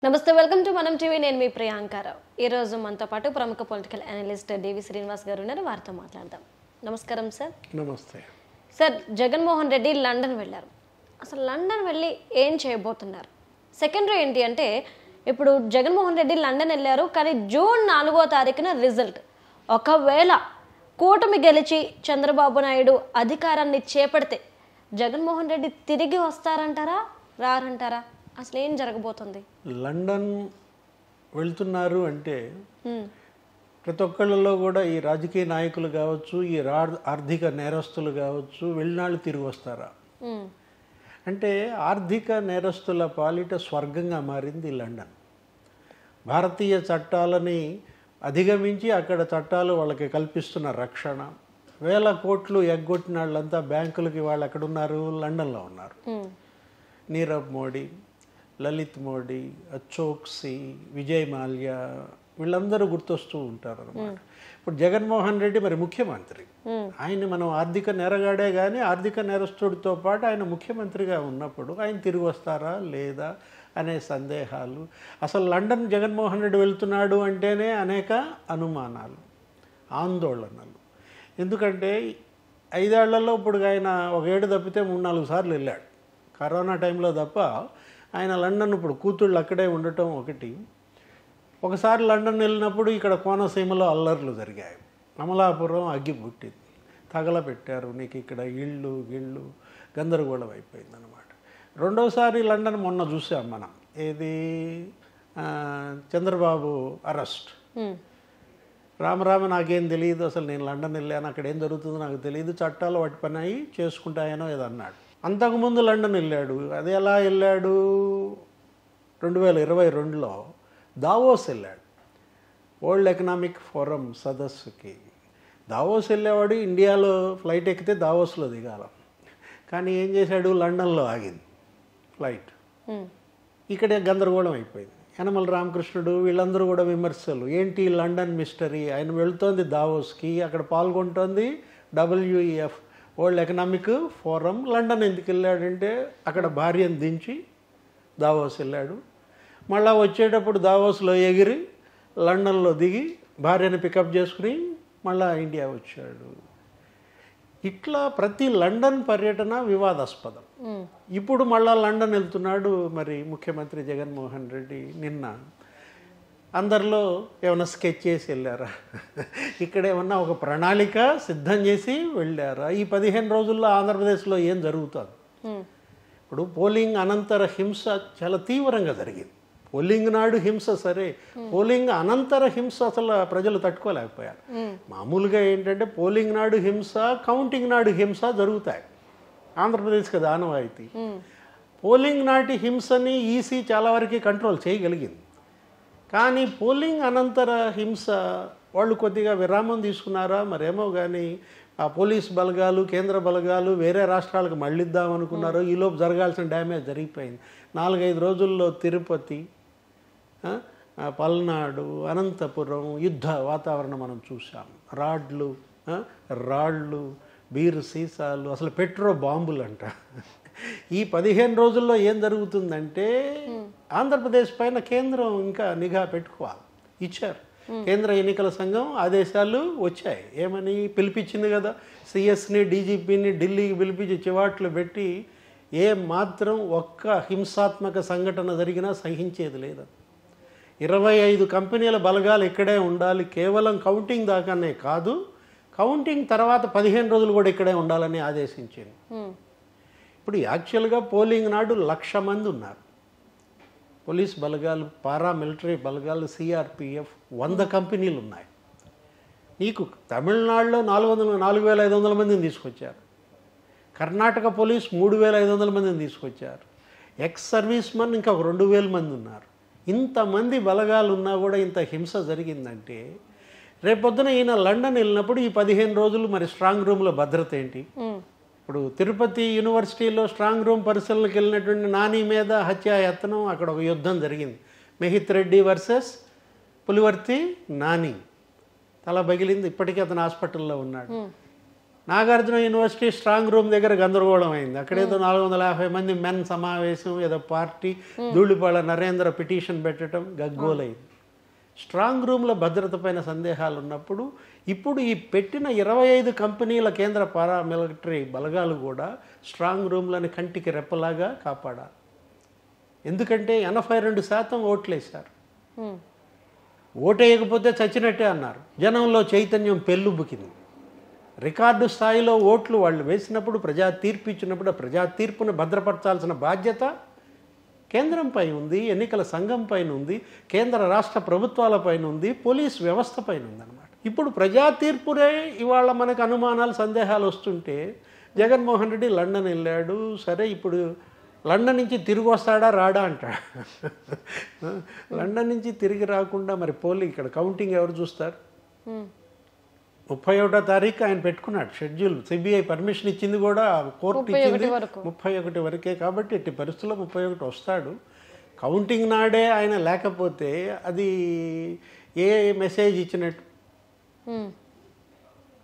నమస్తే welcome to మనం TV నేను మీ ప్రియాంకారావు. ఈ రోజు మనతో పాటు ప్రముఖ పొలిటికల్ అనలిస్ట్ డివి శ్రీనివాస్ గారు ఉన్నారు. వారితో మాట్లాడదాం. నమస్కారం సార్. నమస్తే సార్, జగన్మోహన్ రెడ్డి లండన్ వెళ్ళారు. అసలు లండన్ వెళ్ళి ఏం చేయబోతున్నారు? సెకండరీ ఏంటి అంటే, ఇప్పుడు జగన్మోహన్ రెడ్డి లండన్ వెళ్ళారు, కానీ జూన్ 4వ తారీఖున రిజల్ట్. ఒకవేళ కూటమి గెలిచి చంద్రబాబు నాయుడు అధికారాన్ని చేపడితే జగన్మోహన్ రెడ్డి తిరిగి వస్తారంటారా, రారంటారా? అసలు ఏం జరగబోతుంది? లండన్ వెళ్తున్నారు అంటే ప్రతి ఒక్కళ్ళలో కూడా ఈ రాజకీయ నాయకులు కావచ్చు, ఈ ఆర్థిక నేరస్తులు కావచ్చు, వెళ్ళినాళ్ళు తిరిగి వస్తారా అంటే, ఆర్థిక నేరస్తుల పాలిట స్వర్గంగా మారింది లండన్. భారతీయ చట్టాలని అధిగమించి అక్కడ చట్టాలు వాళ్ళకి కల్పిస్తున్న రక్షణ, వేల కోట్లు ఎగ్గొట్టిన వాళ్ళంతా బ్యాంకులకి వాళ్ళు ఎక్కడున్నారు? లండన్లో ఉన్నారు. నీరవ్ మోడీ, లలిత్ మోడీ, చోక్సీ, విజయ్ మాల్యా, వీళ్ళందరూ గుర్తొస్తూ ఉంటారు అన్నమాట. ఇప్పుడు జగన్మోహన్ రెడ్డి మరి ముఖ్యమంత్రి. ఆయన మనం ఆర్థిక నేరగాడే కానీ ఆర్థిక నేరస్తుడితో పాటు ఆయన ముఖ్యమంత్రిగా ఉన్నప్పుడు ఆయన తిరిగి వస్తారా లేదా అనే సందేహాలు. అసలు లండన్ జగన్మోహన్ రెడ్డి వెళ్తున్నాడు అంటేనే అనేక అనుమానాలు, ఆందోళనలు. ఎందుకంటే 5 ఏళ్లలో ఇప్పుడు ఆయన 1 ఏడు తప్పితే 3-4 సార్లు వెళ్ళాడు. కరోనా టైంలో తప్ప ఆయన లండన్ ఇప్పుడు కూతుళ్ళు అక్కడే ఉండటం ఒకటి. ఒకసారి లండన్ వెళ్ళినప్పుడు ఇక్కడ కోనసీమలో అల్లర్లు జరిగాయి. అమలాపురం అగ్గి పుట్టింది, తగలబెట్టారు. నీకు ఇక్కడ ఇళ్ళు గందరగోళం అయిపోయిందనమాట. రెండోసారి లండన్ మొన్న చూసాం మనం, ఏది చంద్రబాబు అరెస్ట్. రామరామ నాకేం తెలియదు, అసలు నేను లండన్ వెళ్ళాను, అక్కడ ఏం జరుగుతుందో నాకు తెలియదు, చట్టాలు వాటి పని అయ్యి చేసుకుంటాయనో ఏదో అన్నాడు. అంతకుముందు లండన్ వెళ్ళాడు. అది ఎలా వెళ్ళాడు? 2022లో దావోస్ వెళ్ళాడు, వరల్డ్ ఎకనామిక్ ఫోరం సదస్సుకి. దావోస్ వెళ్ళేవాడు ఇండియాలో ఫ్లైట్ ఎక్కితే దావోస్లో దిగాల, కానీ ఏం చేశాడు? లండన్లో ఆగింది ఫ్లైట్. ఇక్కడే గందరగోళం అయిపోయింది. యనమల రామకృష్ణుడు వీళ్ళందరూ కూడా విమర్శలు. ఏంటి లండన్ మిస్టరీ? ఆయన వెళ్తోంది దావోస్కి, అక్కడ పాల్గొంటోంది WEF world economic forum. London ఎందుకు వెళ్ళాడంటే అక్కడ భార్యను దించి దావోస్ వెళ్ళాడు. మళ్ళీ వచ్చేటప్పుడు దావోస్లో ఎగిరి లండన్లో దిగి భార్యను పికప్ చేసుకుని మళ్ళీ ఇండియా వచ్చాడు. ఇట్లా ప్రతి లండన్ పర్యటన వివాదాస్పదం. ఇప్పుడు మళ్ళీ లండన్ వెళ్తున్నాడు మరి ముఖ్యమంత్రి జగన్మోహన్ రెడ్డి. నిన్న అందరిలో ఏమైనా స్కెచ్ చేసి వెళ్ళారా? ఇక్కడ ఏమన్నా ఒక ప్రణాళిక సిద్ధం చేసి వెళ్ళారా? ఈ 15 రోజుల్లో ఆంధ్రప్రదేశ్లో ఏం జరుగుతుంది? ఇప్పుడు పోలింగ్ అనంతర హింస చాలా తీవ్రంగా జరిగింది. పోలింగ్ నాడు హింస సరే, పోలింగ్ అనంతర హింస అసలు ప్రజలు తట్టుకోలేకపోయారు. మామూలుగా ఏంటంటే పోలింగ్ నాడు హింస, కౌంటింగ్ నాడు హింస జరుగుతాయి. ఆంధ్రప్రదేశ్కి అది ఆనవాయితీ. పోలింగ్ నాటి హింసని ఈసీ చాలా వరకు కంట్రోల్ చేయగలిగింది. కానీ పోలింగ్ అనంతర హింస వాళ్ళు కొద్దిగా విరామం తీసుకున్నారా మరేమో, కానీ ఆ పోలీస్ బలగాలు, కేంద్ర బలగాలు వేరే రాష్ట్రాలకు మళ్ళిద్దాం అనుకున్నారో ఈలోపు జరగాల్సిన డ్యామేజ్ జరిగిపోయింది. 4-5 రోజుల్లో తిరుపతి, పల్నాడు, అనంతపురం యుద్ధ వాతావరణం మనం చూసాం. రాళ్ళు, బీరు సీసాలు, అసలు పెట్రో బాంబులు అంట. ఈ 15 రోజుల్లో ఏం జరుగుతుందంటే ఆంధ్రప్రదేశ్ పైన కేంద్రం ఇంకా నిఘా పెట్టుకోవాలి. ఇచ్చారు. కేంద్ర ఎన్నికల సంఘం ఆదేశాలు వచ్చాయి. ఏమని పిలిపించింది కదా, సిఎస్ని, డీజీపీని ఢిల్లీకి పిలిపించి చివాట్లు పెట్టి ఏ మాత్రం ఒక్క హింసాత్మక సంఘటన జరిగినా సహించేది లేదు. 25 కంపెనీల బలగాలు ఇక్కడే ఉండాలి. కేవలం కౌంటింగ్ దాకానే కాదు, కౌంటింగ్ తర్వాత 15 రోజులు కూడా ఇక్కడే ఉండాలని ఆదేశించింది. ఇప్పుడు యాక్చువల్గా పోలింగ్ నాడు 1,00,000 మంది ఉన్నారు. పోలీస్ బలగాలు, పారామిలిటరీ బలగాలు, సిఆర్పిఎఫ్ 100 కంపెనీలు ఉన్నాయి. నీకు తమిళనాడులో 4,500 మందిని తీసుకొచ్చారు. కర్ణాటక పోలీస్ 3,500 మందిని తీసుకొచ్చారు. ఎక్స్ సర్వీస్ మన్ ఇంకా 2,000 మంది ఉన్నారు. ఇంతమంది బలగాలు ఉన్నా కూడా ఇంత హింస జరిగిందంటే, రేపొద్దున ఈయన లండన్ వెళ్ళినప్పుడు ఈ 15 రోజులు మరి స్ట్రాంగ్ రూమ్లో భద్రత ఏంటి? ఇప్పుడు తిరుపతి యూనివర్సిటీలో స్ట్రాంగ్ రూమ్ పరిశీలనకి వెళ్ళినటువంటి నాని మీద హత్యాయత్నం, అక్కడ ఒక యుద్ధం జరిగింది. మెహిత్ రెడ్డి వర్సెస్ పులివర్తి నాని. తల పగిలింది, ఇప్పటికీ అతను హాస్పిటల్లో ఉన్నాడు. నాగార్జున యూనివర్సిటీ స్ట్రాంగ్ రూమ్ దగ్గర గందరగోళం అయింది. అక్కడేదో 450 మంది మెన్ సమావేశం, ఏదో పార్టీ, ధూళిపాళ నరేంద్ర పిటిషన్ పెట్టడం గగ్గోలైంది. స్ట్రాంగ్ రూమ్ల భద్రత పైన సందేహాలు ఉన్నప్పుడు ఇప్పుడు ఈ పెట్టిన 25 కంపెనీల కేంద్ర పారామిలిటరీ బలగాలు కూడా స్ట్రాంగ్ రూమ్లని కంటికి రెప్పలాగా కాపాడాలి. ఎందుకంటే 82% ఓట్లేశారు. ఓటేయకపోతే చచ్చినట్టే అన్నారు. జనంలో చైతన్యం పెళ్ళుబుకింది. రికార్డు స్థాయిలో ఓట్లు వాళ్ళు వేసినప్పుడు, ప్రజా తీర్పు ఇచ్చినప్పుడు ఆ ప్రజా తీర్పును భద్రపరచాల్సిన బాధ్యత కేంద్రంపై ఉంది, ఎన్నికల సంఘం పైన ఉంది, కేంద్ర రాష్ట్ర ప్రభుత్వాల పైన ఉంది, పోలీస్ వ్యవస్థ పైన ఉందన్నమాట. ఇప్పుడు ప్రజా తీర్పునే ఇవాళ మనకు అనుమానాలు, సందేహాలు వస్తుంటే జగన్మోహన్ రెడ్డి లండన్ వెళ్ళాడు. సరే, ఇప్పుడు లండన్ నుంచి తిరిగి వస్తాడా రాడా అంటాడు. లండన్ నుంచి తిరిగి రాకుండా మరి ఇక్కడ కౌంటింగ్ ఎవరు చూస్తారు? 31వ తారీఖు ఆయన పెట్టుకున్నాడు షెడ్యూల్. సిబిఐ పర్మిషన్ ఇచ్చింది కూడా, కోర్టు ఇచ్చింది 31 వరకే. కాబట్టి ఎట్టి పరిస్థితుల్లో 31 వస్తాడు. కౌంటింగ్ నాడే ఆయన లేకపోతే అది ఏ మెసేజ్ ఇచ్చినట్టు?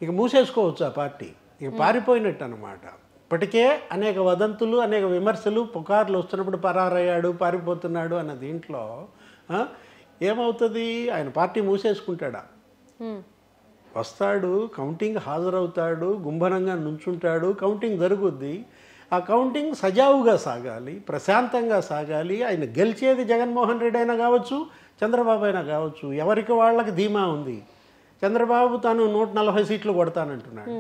ఇక మూసేసుకోవచ్చు ఆ పార్టీ, ఇక పారిపోయినట్టు అన్నమాట. ఇప్పటికే అనేక వదంతులు, అనేక విమర్శలు, పుకార్లు వస్తున్నప్పుడు పరారయ్యాడు, పారిపోతున్నాడు అన్న దీంట్లో ఏమవుతుంది? ఆయన పార్టీ మూసేసుకుంటాడా? వస్తాడు, కౌంటింగ్ హాజరవుతాడు, గుంభనంగా నుంచుంటాడు, కౌంటింగ్ జరుగుద్ది. ఆ కౌంటింగ్ సజావుగా సాగాలి, ప్రశాంతంగా సాగాలి. ఆయన గెలిచేది జగన్మోహన్ రెడ్డి అయినా కావచ్చు, చంద్రబాబు అయినా కావచ్చు. ఎవరికి వాళ్ళకి ధీమా ఉంది. చంద్రబాబు తాను 140 సీట్లు కొడతానంటున్నాడు.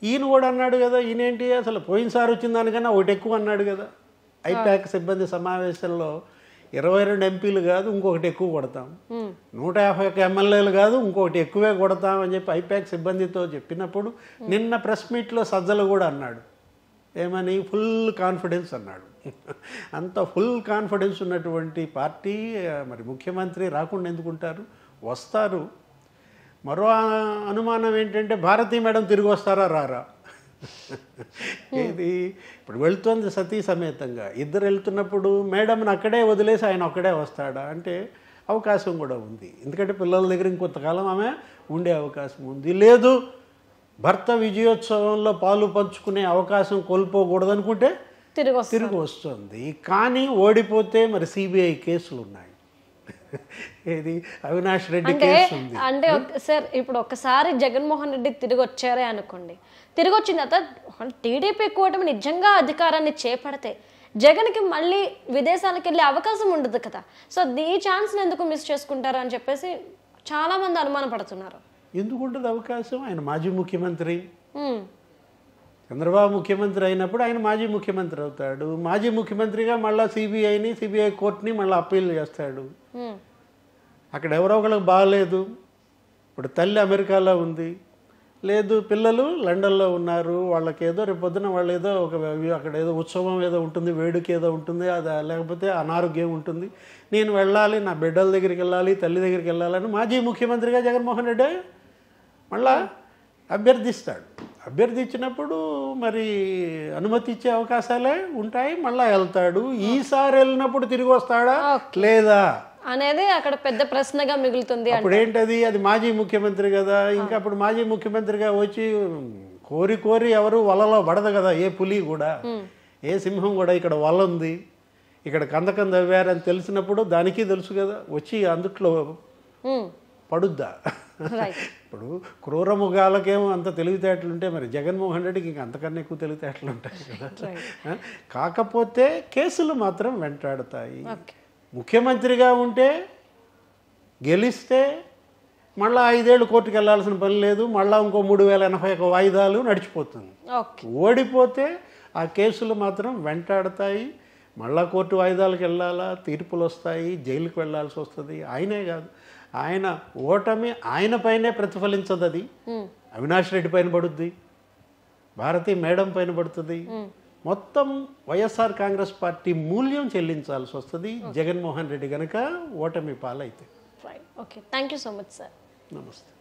ఈయన కూడా అన్నాడు కదా, ఈయనేంటి అసలు పోయినసారి వచ్చిన దానికన్నా ఒకటి ఎక్కువ అన్నాడు కదా. ఐపాక్ సిబ్బంది సమావేశంలో 22 ఎంపీలు కాదు, ఇంకొకటి ఎక్కువ కొడతాం, 151 ఎమ్మెల్యేలు కాదు, ఇంకొకటి ఎక్కువే కొడతాం అని చెప్పి ఐపాక్ సిబ్బందితో చెప్పినప్పుడు నిన్న ప్రెస్ మీట్లో సజ్జలు కూడా అన్నాడు. ఏమని? ఫుల్ కాన్ఫిడెన్స్ అన్నాడు. అంత ఫుల్ కాన్ఫిడెన్స్ ఉన్నటువంటి పార్టీ మరి ముఖ్యమంత్రి రాకుండా ఎందుకుంటారు? వస్తారు. మరో అనుమానం ఏంటంటే భారతీ మేడం తిరిగి వస్తారా రారా? ఏది ఇప్పుడు వెళ్తుంది సతీ సమేతంగా, ఇద్దరు వెళ్తున్నప్పుడు మేడంని అక్కడే వదిలేసి ఆయన ఒక్కడే వస్తాడా అంటే అవకాశం కూడా ఉంది. ఎందుకంటే పిల్లల దగ్గర ఇంకొంతకాలం ఆమె ఉండే అవకాశం ఉంది. లేదు, భర్త విజయోత్సవంలో పాలు పంచుకునే అవకాశం కోల్పోకూడదు అనుకుంటే తిరిగి వస్తుంది. కానీ ఓడిపోతే మరి సిబిఐ కేసులు ఉన్నాయి. ఏది అవినాష్ రెడ్డి కేసు ఉంది. అంటే సార్ ఇప్పుడు ఒక్కసారి జగన్మోహన్ రెడ్డి తిరిగి వచ్చారే అనుకోండి, తిరిగి వచ్చిన తర్వాత టీడీపీ కూటమి నిజంగా అధికారాన్ని చేపడితే జగన్కి మళ్ళీ విదేశాలకు వెళ్ళే అవకాశం ఉండదు కదా. సో ఈ ఛాన్స్ని ఎందుకు మిస్ చేసుకుంటారు అని చెప్పేసి చాలామంది అనుమానం పడుతున్నారు. ఎందుకు ఉంటుంది అవకాశం? ఆయన మాజీ ముఖ్యమంత్రి. చంద్రబాబు ముఖ్యమంత్రి అయినప్పుడు ఆయన మాజీ ముఖ్యమంత్రి అవుతాడు. మాజీ ముఖ్యమంత్రిగా మళ్ళీ సిబిఐ కోర్టుని మళ్ళీ అప్పీల్ చేస్తాడు. అక్కడ ఎవరో ఒకళ్ళకి బాగలేదు. ఇప్పుడు తల్లి అమెరికాలో ఉంది, లేదు పిల్లలు లండన్లో ఉన్నారు. వాళ్ళకి ఏదో రేపొద్దున వాళ్ళు ఏదో అక్కడ ఏదో ఉత్సవం ఏదో ఉంటుంది, వేడుక ఏదో ఉంటుంది, అది లేకపోతే అనారోగ్యం ఉంటుంది, నేను వెళ్ళాలి, నా బిడ్డల దగ్గరికి వెళ్ళాలి, తల్లి దగ్గరికి వెళ్ళాలని మాజీ ముఖ్యమంత్రిగా జగన్మోహన్ రెడ్డి మళ్ళా అభ్యర్థిస్తాడు. అభ్యర్థించినప్పుడు మరి అనుమతి ఇచ్చే అవకాశాలే ఉంటాయి. మళ్ళీ వెళ్తాడు. ఈసారి వెళ్ళినప్పుడు తిరిగి వస్తాడా లేదా అనేది అక్కడ పెద్ద ప్రశ్నగా మిగులుతుంది. అప్పుడు ఏంటది? అది మాజీ ముఖ్యమంత్రి కదా. ఇంకా అప్పుడు మాజీ ముఖ్యమంత్రిగా వచ్చి కోరి ఎవరు వలలో పడదు కదా. ఏ పులి కూడా, ఏ సింహం కూడా ఇక్కడ వల ఉంది, ఇక్కడ కందకం తవ్వారని తెలిసినప్పుడు దానికి తెలుసు కదా, వచ్చి అందుట్లో పడుద్దా? ఇప్పుడు క్రూర మృగాలకేమో అంత తెలివితేటలుంటే మరి జగన్మోహన్ రెడ్డికి ఇంకా అంతకన్నా ఎక్కువ తెలివితేటలు ఉంటాయి కదా. కాకపోతే కేసులు మాత్రం వెంటాడుతాయి. ముఖ్యమంత్రిగా ఉంటే గెలిస్తే మళ్ళీ 5 ఏళ్ళు కోర్టుకు వెళ్ళాల్సిన పని లేదు, మళ్ళీ ఇంకో 3081 వాయిదాలు నడిచిపోతుంది. ఓడిపోతే ఆ కేసులు మాత్రం వెంటాడుతాయి. మళ్ళా కోర్టు వాయిదాలకు వెళ్ళాలా, తీర్పులు వస్తాయి, జైలుకి వెళ్ళాల్సి వస్తుంది. ఆయనే కాదు, ఆయన ఓటమి ఆయన పైనే ప్రతిఫలించదు. అది అవినాష్ రెడ్డి పైన పడుద్ది, భారతీ మేడం పైన పడుతుంది. మొత్తం వైఎస్ఆర్ కాంగ్రెస్ పార్టీ మూల్యం చెల్లించాల్సి వస్తుంది జగన్మోహన్ రెడ్డి కనుక ఓటమి పాలైతే. Okay, thank you so much sir. నమస్తే.